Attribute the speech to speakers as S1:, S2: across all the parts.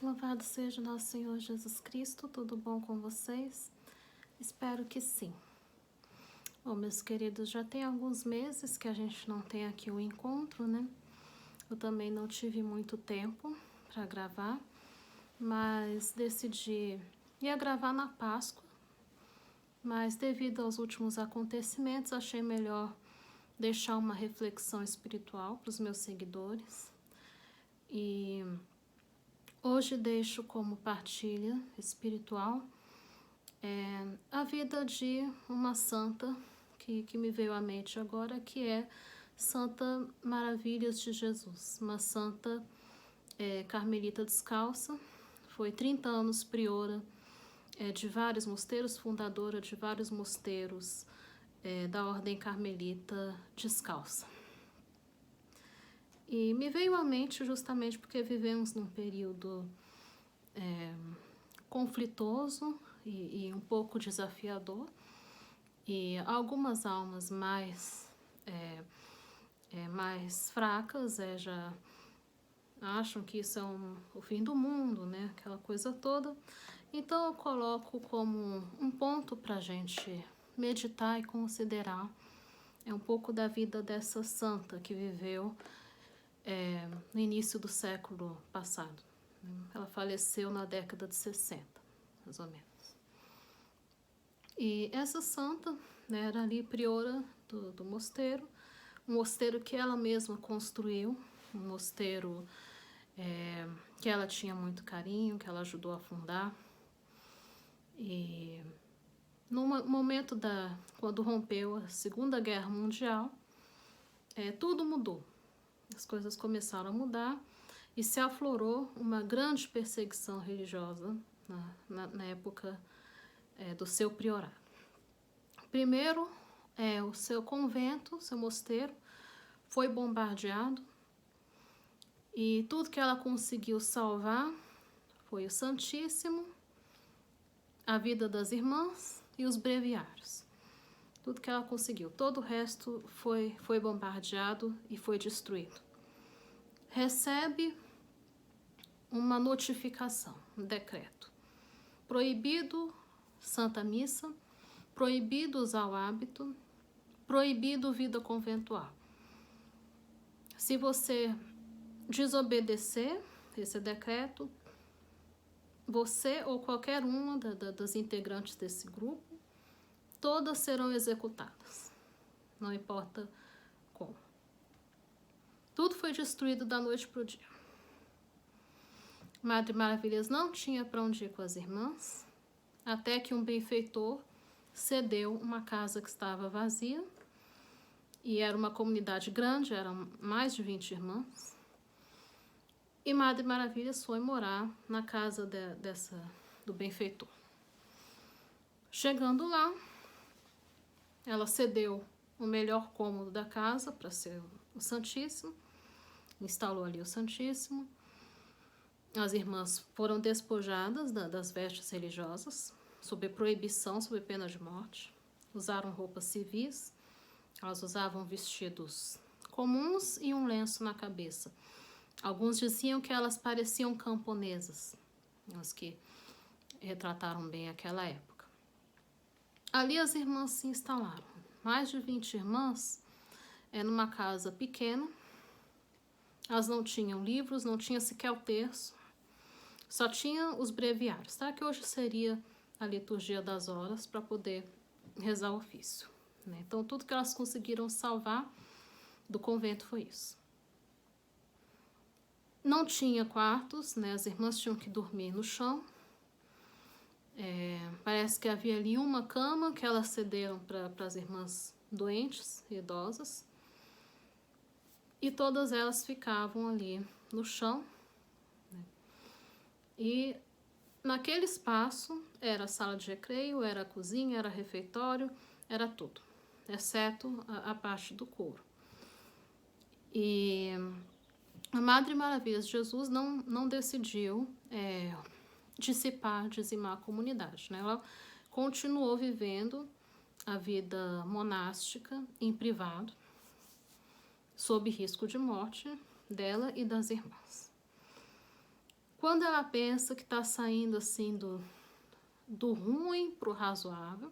S1: Louvado seja nosso Senhor Jesus Cristo, tudo bom com vocês? Espero que sim. Bom, meus queridos, já tem alguns meses que a gente não tem aqui o encontro, né? Eu também não tive muito tempo para gravar, mas decidi ia gravar na Páscoa, mas devido aos últimos acontecimentos, achei melhor deixar uma reflexão espiritual para os meus seguidores. E hoje deixo como partilha espiritual a vida de uma santa que me veio à mente agora, que é Santa Maravilhas de Jesus, uma santa carmelita descalça, foi 30 anos priora de vários mosteiros, fundadora de vários mosteiros da Ordem Carmelita Descalça. E me veio à mente justamente porque vivemos num período conflitoso e um pouco desafiador, e algumas almas mais fracas já acham que isso é o fim do mundo, né? Aquela coisa toda. Então eu coloco como um ponto para a gente meditar e considerar um pouco da vida dessa santa que viveu no início do século passado. Ela faleceu na década de 60, mais ou menos. E essa santa, né, era ali priora do mosteiro, um mosteiro que ela mesma construiu, um mosteiro que ela tinha muito carinho, que ela ajudou a fundar. E no momento quando rompeu a Segunda Guerra Mundial, tudo mudou. As coisas começaram a mudar e se aflorou uma grande perseguição religiosa na época do seu priorado. Primeiro, o seu convento, seu mosteiro, foi bombardeado e tudo que ela conseguiu salvar foi o Santíssimo, a vida das irmãs e os breviários. Tudo que ela conseguiu. Todo o resto foi bombardeado e foi destruído. Recebe uma notificação, um decreto. Proibido Santa Missa, proibido usar o hábito, proibido vida conventual. Se você desobedecer esse decreto, você ou qualquer uma das integrantes desse grupo, todas serão executadas, não importa como. Tudo foi destruído da noite para o dia. Madre Maravilhas não tinha para onde ir com as irmãs, até que um benfeitor cedeu uma casa que estava vazia, e era uma comunidade grande, eram mais de 20 irmãs, e Madre Maravilhas foi morar na casa do benfeitor. Chegando lá, ela cedeu o melhor cômodo da casa para ser o Santíssimo, instalou ali o Santíssimo. As irmãs foram despojadas das vestes religiosas, sob proibição, sob pena de morte. Usaram roupas civis, elas usavam vestidos comuns e um lenço na cabeça. Alguns diziam que elas pareciam camponesas, as que retrataram bem aquela época. Ali as irmãs se instalaram, mais de 20 irmãs, numa casa pequena. Elas não tinham livros, não tinha sequer o terço, só tinha os breviários, tá? Que hoje seria a liturgia das horas para poder rezar o ofício, né? Então tudo que elas conseguiram salvar do convento foi isso. Não tinha quartos, né? As irmãs tinham que dormir no chão. Parece que havia ali uma cama que elas cederam para as irmãs doentes e idosas. E todas elas ficavam ali no chão, né? E naquele espaço era a sala de recreio, era a cozinha, era refeitório, era tudo, exceto a parte do couro. E a Madre Maravilhas de Jesus não decidiu dizimar a comunidade, né? Ela continuou vivendo a vida monástica em privado, sob risco de morte dela e das irmãs. Quando ela pensa que está saindo assim do ruim para o razoável,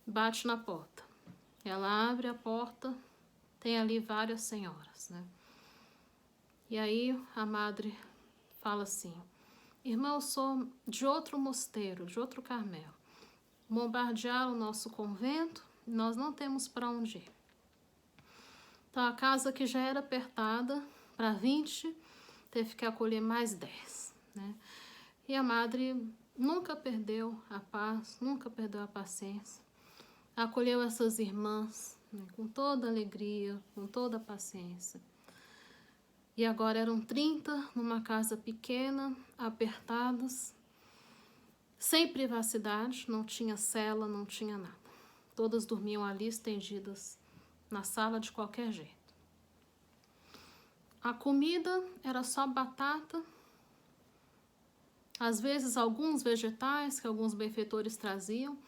S1: bate na porta. Ela abre a porta, tem ali várias senhoras, né? E aí a madre fala assim: irmã, eu sou de outro mosteiro, de outro Carmelo. Bombardearam o nosso convento e nós não temos para onde ir. Então a casa que já era apertada para 20, teve que acolher mais 10, né? E a madre nunca perdeu a paz, nunca perdeu a paciência. Acolheu essas irmãs, né, com toda alegria, com toda a paciência. E agora eram 30 numa casa pequena, apertados, sem privacidade, não tinha cela, não tinha nada. Todas dormiam ali estendidas na sala de qualquer jeito. A comida era só batata, às vezes alguns vegetais que alguns benfeitores traziam,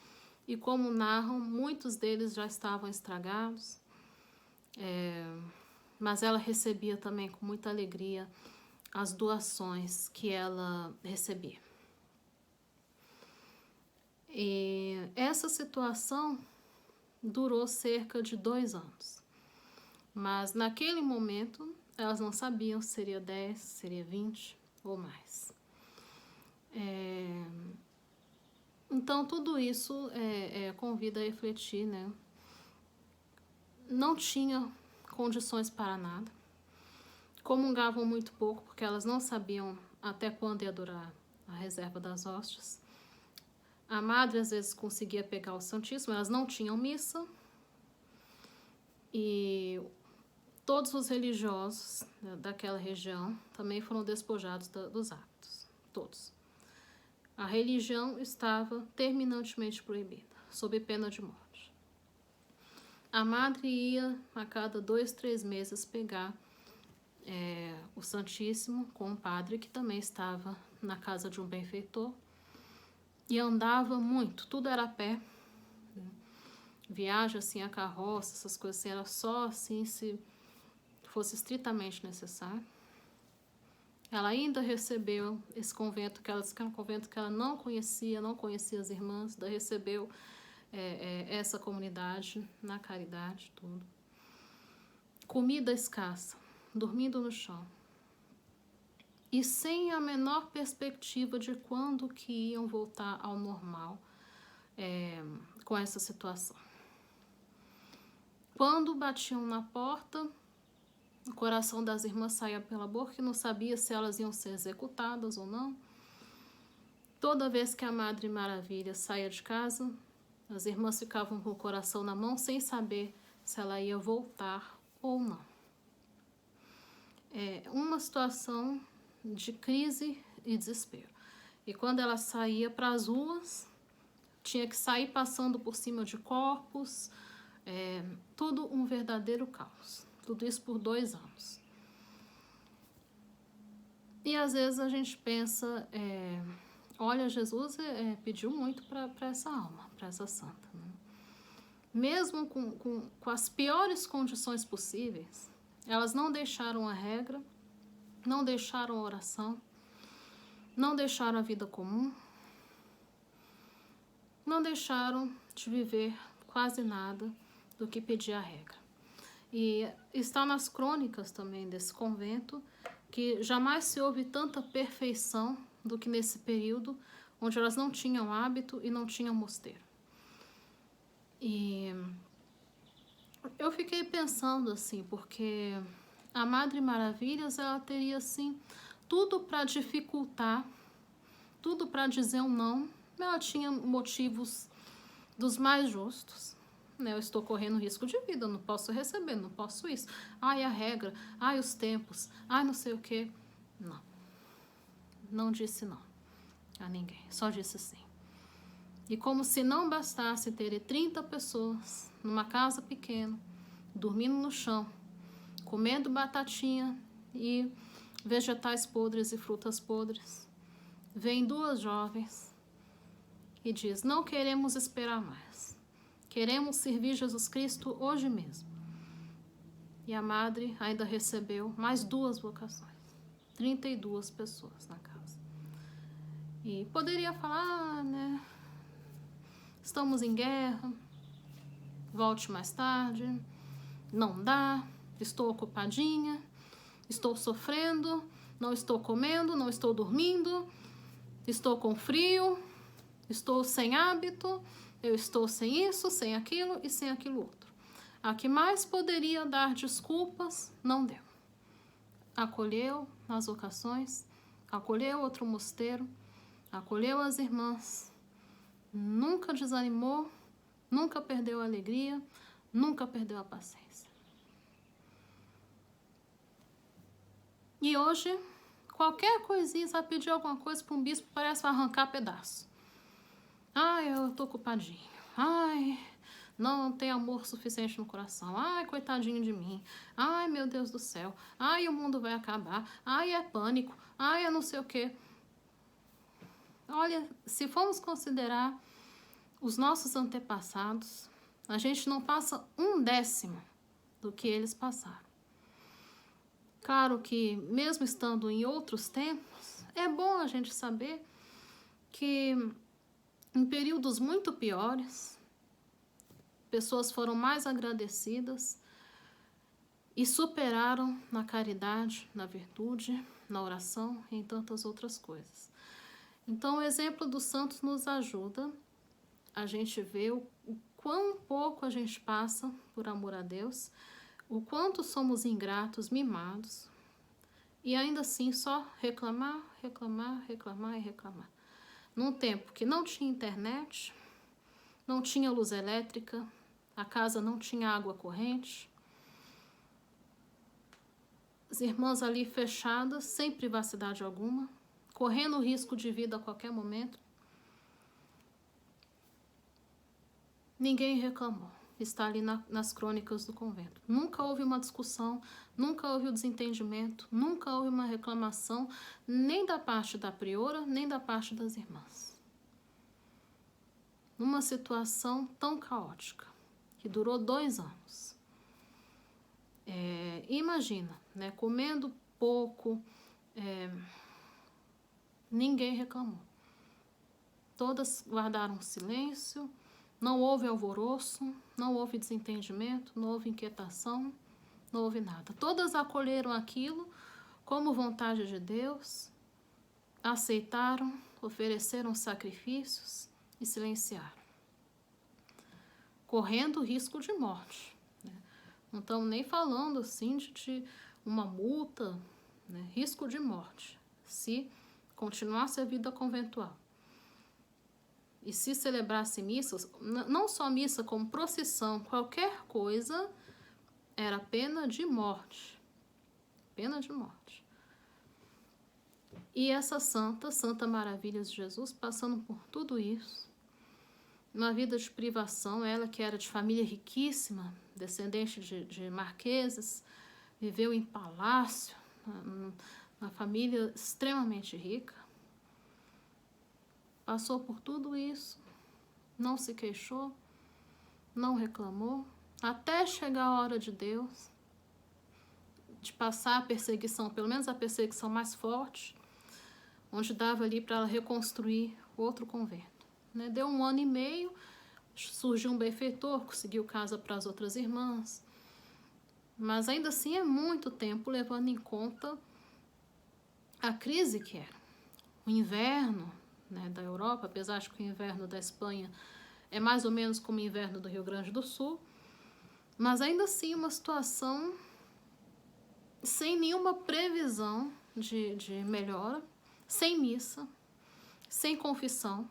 S1: e como narram, muitos deles já estavam estragados. Mas ela recebia também com muita alegria as doações que ela recebia. E essa situação durou cerca de 2 anos. Mas naquele momento elas não sabiam se seria 10, seria 20 ou mais. Então tudo isso convida a refletir, né? Não tinha condições para nada. Comungavam muito pouco, porque elas não sabiam até quando ia durar a reserva das hóstias. A madre às vezes conseguia pegar o Santíssimo, elas não tinham missa. E todos os religiosos daquela região também foram despojados dos hábitos. Todos. A religião estava terminantemente proibida, sob pena de morte. A madre ia a cada 2, 3 meses pegar o Santíssimo com um padre que também estava na casa de um benfeitor e andava muito, tudo era a pé, né? Viagem assim a carroça, essas coisas assim, era só assim se fosse estritamente necessário. Ela ainda recebeu esse convento, que era um convento que ela não conhecia as irmãs, ainda recebeu essa comunidade na caridade, tudo. Comida escassa, dormindo no chão. E sem a menor perspectiva de quando que iam voltar ao normal com essa situação. Quando batiam na porta, o coração das irmãs saía pela boca e não sabia se elas iam ser executadas ou não. Toda vez que a Madre Maravilha saía de casa, as irmãs ficavam com o coração na mão sem saber se ela ia voltar ou não. Uma situação de crise e desespero. E quando ela saía para as ruas, tinha que sair passando por cima de corpos, tudo um verdadeiro caos. Tudo isso por 2 anos. E às vezes a gente pensa, olha, Jesus pediu muito para essa alma, para essa santa, né? Mesmo com as piores condições possíveis, elas não deixaram a regra, não deixaram a oração, não deixaram a vida comum, não deixaram de viver quase nada do que pedia a regra. E está nas crônicas também desse convento que jamais se houve tanta perfeição do que nesse período onde elas não tinham hábito e não tinham mosteiro. E eu fiquei pensando assim, porque a Madre Maravilhas, ela teria assim tudo para dificultar, tudo para dizer um não. Ela tinha motivos dos mais justos. Eu estou correndo risco de vida, eu não posso receber, não posso isso. Ai, a regra, ai, os tempos, ai, não sei o quê. Não. Não disse não a ninguém, só disse sim. E como se não bastasse ter 30 pessoas numa casa pequena, dormindo no chão, comendo batatinha e vegetais podres e frutas podres, vem 2 jovens e diz: não queremos esperar mais. Queremos servir Jesus Cristo hoje mesmo. E a madre ainda recebeu mais 2 vocações. 32 pessoas na casa. E poderia falar, né? Estamos em guerra, volte mais tarde, não dá, estou ocupadinha, estou sofrendo, não estou comendo, não estou dormindo, estou com frio, estou sem hábito, eu estou sem isso, sem aquilo e sem aquilo outro. A que mais poderia dar desculpas, não deu. Acolheu nas ocasiões, acolheu outro mosteiro, acolheu as irmãs, nunca desanimou, nunca perdeu a alegria, nunca perdeu a paciência. E hoje, qualquer coisinha, sabe, pedir alguma coisa para um bispo, parece arrancar pedaço. Ai, eu tô ocupadinho. Ai, não tem amor suficiente no coração. Ai, coitadinho de mim. Ai, meu Deus do céu. Ai, o mundo vai acabar. Ai, é pânico. Ai, é não sei o quê. Olha, se formos considerar os nossos antepassados, a gente não passa 1/10 do que eles passaram. Claro que, mesmo estando em outros tempos, é bom a gente saber que em períodos muito piores, pessoas foram mais agradecidas e superaram na caridade, na virtude, na oração e em tantas outras coisas. Então, o exemplo dos santos nos ajuda a gente ver o quão pouco a gente passa por amor a Deus, o quanto somos ingratos, mimados, e ainda assim só reclamar, reclamar, reclamar e reclamar. Num tempo que não tinha internet, não tinha luz elétrica, a casa não tinha água corrente, as irmãs ali fechadas, sem privacidade alguma, correndo risco de vida a qualquer momento. Ninguém reclamou. Está ali nas crônicas do convento. Nunca houve uma discussão, nunca houve um desentendimento, nunca houve uma reclamação, nem da parte da priora, nem da parte das irmãs. Numa situação tão caótica, que durou 2 anos. Imagina, né, comendo pouco, ninguém reclamou. Todas guardaram silêncio, não houve alvoroço, não houve desentendimento, não houve inquietação, não houve nada. Todas acolheram aquilo como vontade de Deus, aceitaram, ofereceram sacrifícios e silenciaram, correndo risco de morte. Né? Não estamos nem falando assim de uma multa, né? Risco de morte, se continuasse a vida conventual. E se celebrasse missas, não só missa, como procissão, qualquer coisa, era pena de morte. Pena de morte. E essa Santa Maravilhas de Jesus, passando por tudo isso, uma vida de privação, ela que era de família riquíssima, descendente de marqueses, viveu em palácio, uma família extremamente rica, passou por tudo isso, não se queixou, não reclamou, até chegar a hora de Deus, de passar a perseguição, pelo menos a perseguição mais forte, onde dava ali para ela reconstruir outro convento. Né? Deu 1 ano e meio, surgiu um benfeitor, conseguiu casa para as outras irmãs, mas ainda assim é muito tempo, levando em conta a crise que era. O inverno, né, da Europa, apesar de que o inverno da Espanha é mais ou menos como o inverno do Rio Grande do Sul, mas ainda assim uma situação sem nenhuma previsão de melhora, sem missa, sem confissão,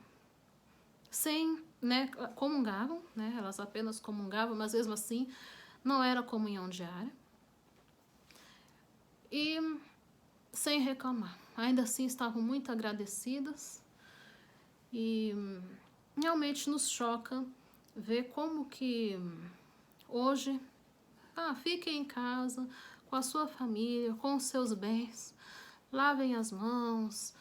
S1: sem, né, comungavam, né, elas apenas comungavam, mas mesmo assim não era comunhão diária, e sem reclamar. Ainda assim estavam muito agradecidas. E realmente nos choca ver como que hoje, fiquem em casa, com a sua família, com os seus bens, lavem as mãos,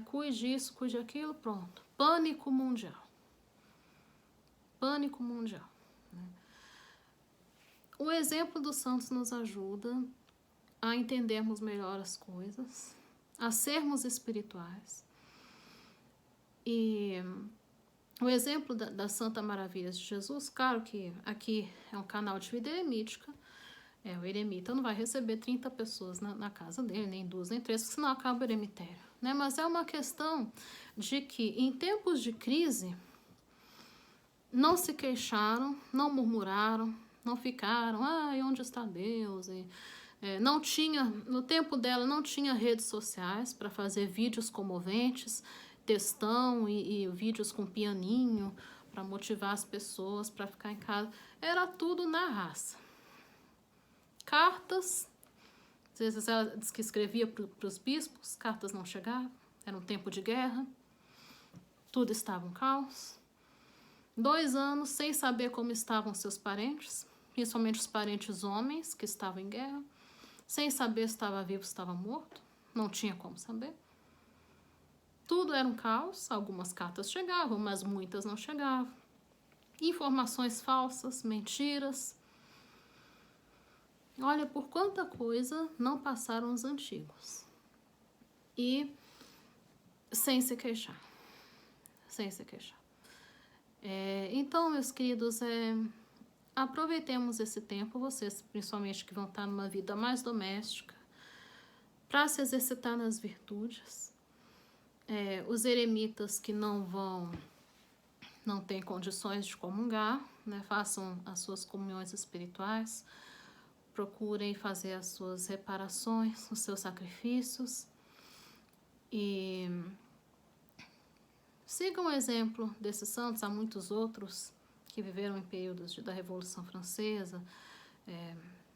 S1: cuide disso, cuide daquilo, pronto. Pânico mundial. Pânico mundial. Né? O exemplo dos santos nos ajuda a entendermos melhor as coisas, a sermos espirituais. E o exemplo da Santa Maravilhas de Jesus, claro que aqui é um canal de vida eremítica, o eremita não vai receber 30 pessoas na casa dele, nem 2, nem 3, porque senão acaba o eremitério, né? Mas é uma questão de que em tempos de crise não se queixaram, não murmuraram, não ficaram, e onde está Deus? Não tinha, no tempo dela não tinha redes sociais para fazer vídeos comoventes, textão e vídeos com pianinho para motivar as pessoas para ficar em casa. Era tudo na raça. Cartas, às vezes ela diz que escrevia para os bispos, cartas não chegavam, era um tempo de guerra, tudo estava um caos. 2 anos sem saber como estavam seus parentes, principalmente os parentes homens que estavam em guerra, sem saber se estava vivo, se estava morto, não tinha como saber. Tudo era um caos, algumas cartas chegavam, mas muitas não chegavam. Informações falsas, mentiras. Olha, por quanta coisa não passaram os antigos. E sem se queixar. Sem se queixar. Então, meus queridos, aproveitemos esse tempo, vocês principalmente que vão estar numa vida mais doméstica, para se exercitar nas virtudes. Os eremitas que não têm condições de comungar, né, façam as suas comunhões espirituais, procurem fazer as suas reparações, os seus sacrifícios e sigam o exemplo desses santos. Há muitos outros que viveram em períodos da Revolução Francesa,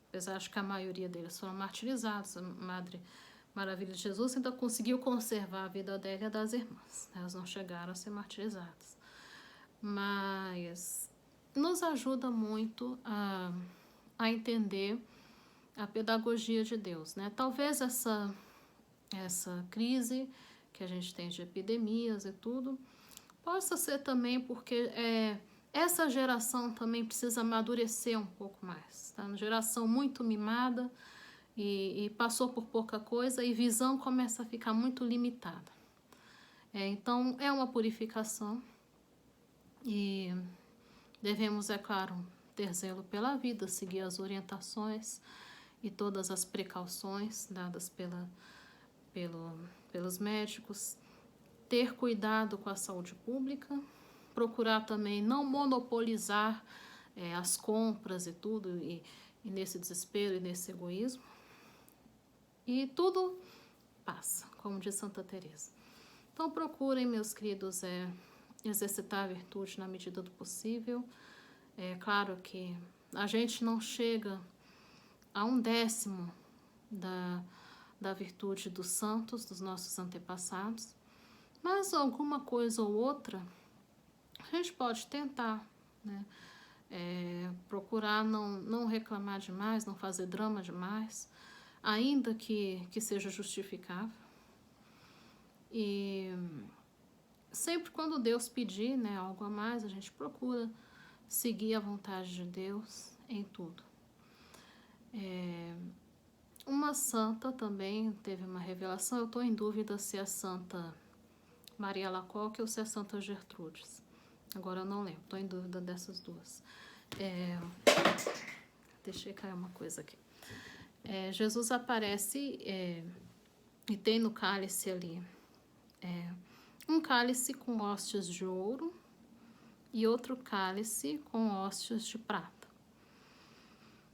S1: apesar de que a maioria deles foram martirizados. A Madre Maravilha de Jesus ainda conseguiu conservar a vida dela e a das irmãs. Elas não chegaram a ser martirizadas. Mas nos ajuda muito a entender a pedagogia de Deus, né? Talvez essa crise que a gente tem de epidemias e tudo, possa ser também porque essa geração também precisa amadurecer um pouco mais, tá? Uma geração muito mimada e passou por pouca coisa e visão começa a ficar muito limitada. Então, é uma purificação e devemos, é claro, ter zelo pela vida, seguir as orientações e todas as precauções dadas pelos médicos, ter cuidado com a saúde pública, procurar também não monopolizar as compras e tudo, e nesse desespero e nesse egoísmo. E tudo passa, como diz Santa Teresa. Então procurem, meus queridos, exercitar a virtude na medida do possível. É claro que a gente não chega a 1/10 da virtude dos santos, dos nossos antepassados, mas alguma coisa ou outra a gente pode tentar, né? Procurar não reclamar demais, não fazer drama demais, ainda que seja justificável. E sempre quando Deus pedir, né, algo a mais, a gente procura seguir a vontade de Deus em tudo. Uma santa também teve uma revelação, eu estou em dúvida se é Santa Maria Alacoque ou se é Santa Gertrudes. Agora eu não lembro, estou em dúvida dessas duas. Deixei cair uma coisa aqui. Jesus aparece e tem no cálice ali um cálice com hóstias de ouro e outro cálice com hóstias de prata.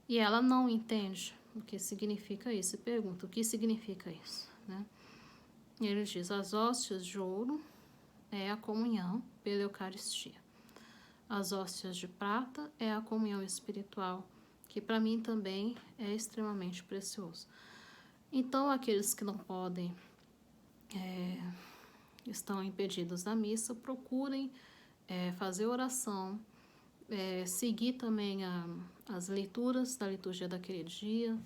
S1: E ela não entende o que significa isso, e pergunta o que significa isso, né? E ele diz: as hóstias de ouro é a comunhão pela Eucaristia. As hóstias de prata é a comunhão espiritual, que para mim também é extremamente precioso. Então, aqueles que não podem, estão impedidos da missa, procurem fazer oração, seguir também as leituras da liturgia daquele dia,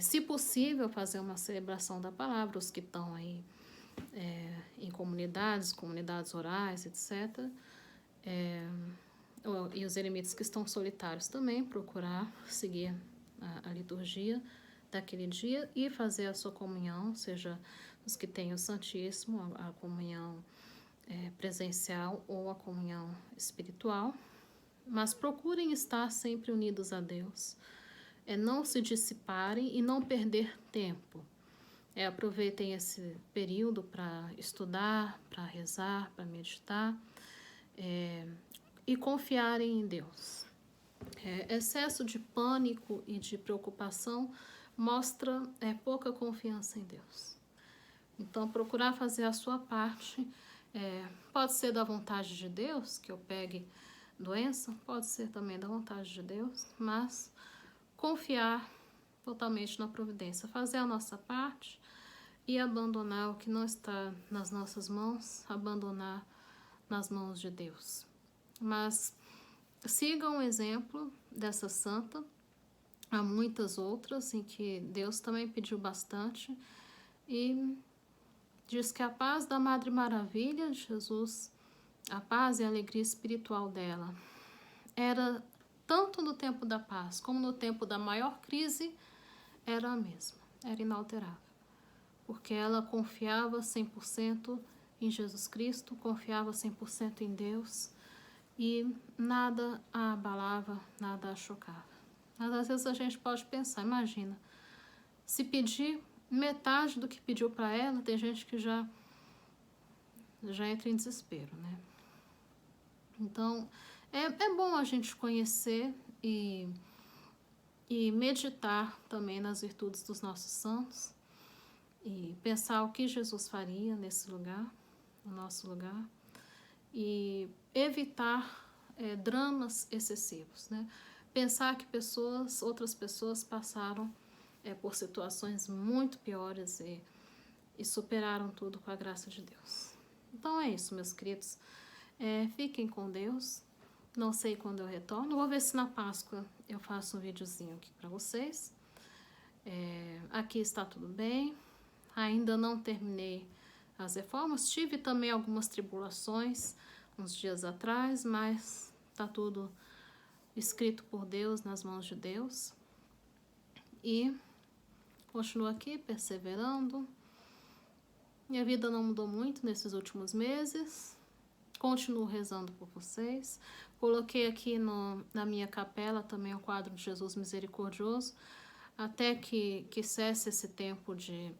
S1: se possível, fazer uma celebração da palavra, os que estão aí em comunidades orais, etc. E os eremitas que estão solitários também, procurar seguir a liturgia, daquele dia e fazer a sua comunhão, seja os que têm o Santíssimo, a comunhão presencial ou a comunhão espiritual, mas procurem estar sempre unidos a Deus, não se dissiparem e não perder tempo. Aproveitem esse período para estudar, para rezar, para meditar e confiarem em Deus. Excesso de pânico e de preocupação mostra pouca confiança em Deus. Então, procurar fazer a sua parte, pode ser da vontade de Deus, que eu pegue doença, pode ser também da vontade de Deus, mas confiar totalmente na providência, fazer a nossa parte e abandonar o que não está nas nossas mãos, abandonar nas mãos de Deus. Mas sigam o exemplo dessa santa, há muitas outras em que Deus também pediu bastante e diz que a paz da Madre Maravilha de Jesus, a paz e a alegria espiritual dela, era tanto no tempo da paz como no tempo da maior crise, era a mesma, era inalterável. Porque ela confiava 100% em Jesus Cristo, confiava 100% em Deus e nada a abalava, nada a chocava. Mas às vezes a gente pode pensar, imagina, se pedir metade do que pediu para ela, tem gente que já entra em desespero, né? Então, é bom a gente conhecer e meditar também nas virtudes dos nossos santos e pensar o que Jesus faria nesse lugar, no nosso lugar, e evitar dramas excessivos, né? Pensar que outras pessoas passaram por situações muito piores e superaram tudo com a graça de Deus. Então é isso, meus queridos. Fiquem com Deus. Não sei quando eu retorno. Vou ver se na Páscoa eu faço um videozinho aqui para vocês. Aqui está tudo bem. Ainda não terminei as reformas. Tive também algumas tribulações uns dias atrás, mas está tudo escrito por Deus, nas mãos de Deus. E continuo aqui perseverando. Minha vida não mudou muito nesses últimos meses. Continuo rezando por vocês. Coloquei aqui na minha capela também o quadro de Jesus Misericordioso, até que cesse esse tempo de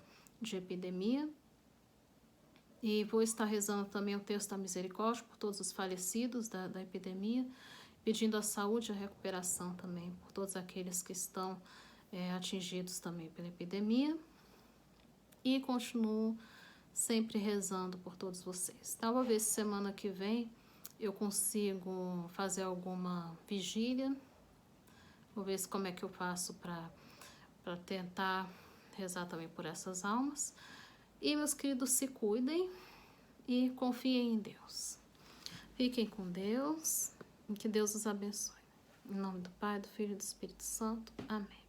S1: epidemia. E vou estar rezando também o texto da misericórdia por todos os falecidos da epidemia, pedindo a saúde e a recuperação também por todos aqueles que estão atingidos também pela epidemia. E continuo sempre rezando por todos vocês. Então, vou ver se semana que vem eu consigo fazer alguma vigília. Vou ver como é que eu faço para tentar rezar também por essas almas. E, meus queridos, se cuidem e confiem em Deus. Fiquem com Deus e que Deus os abençoe. Em nome do Pai, do Filho e do Espírito Santo. Amém.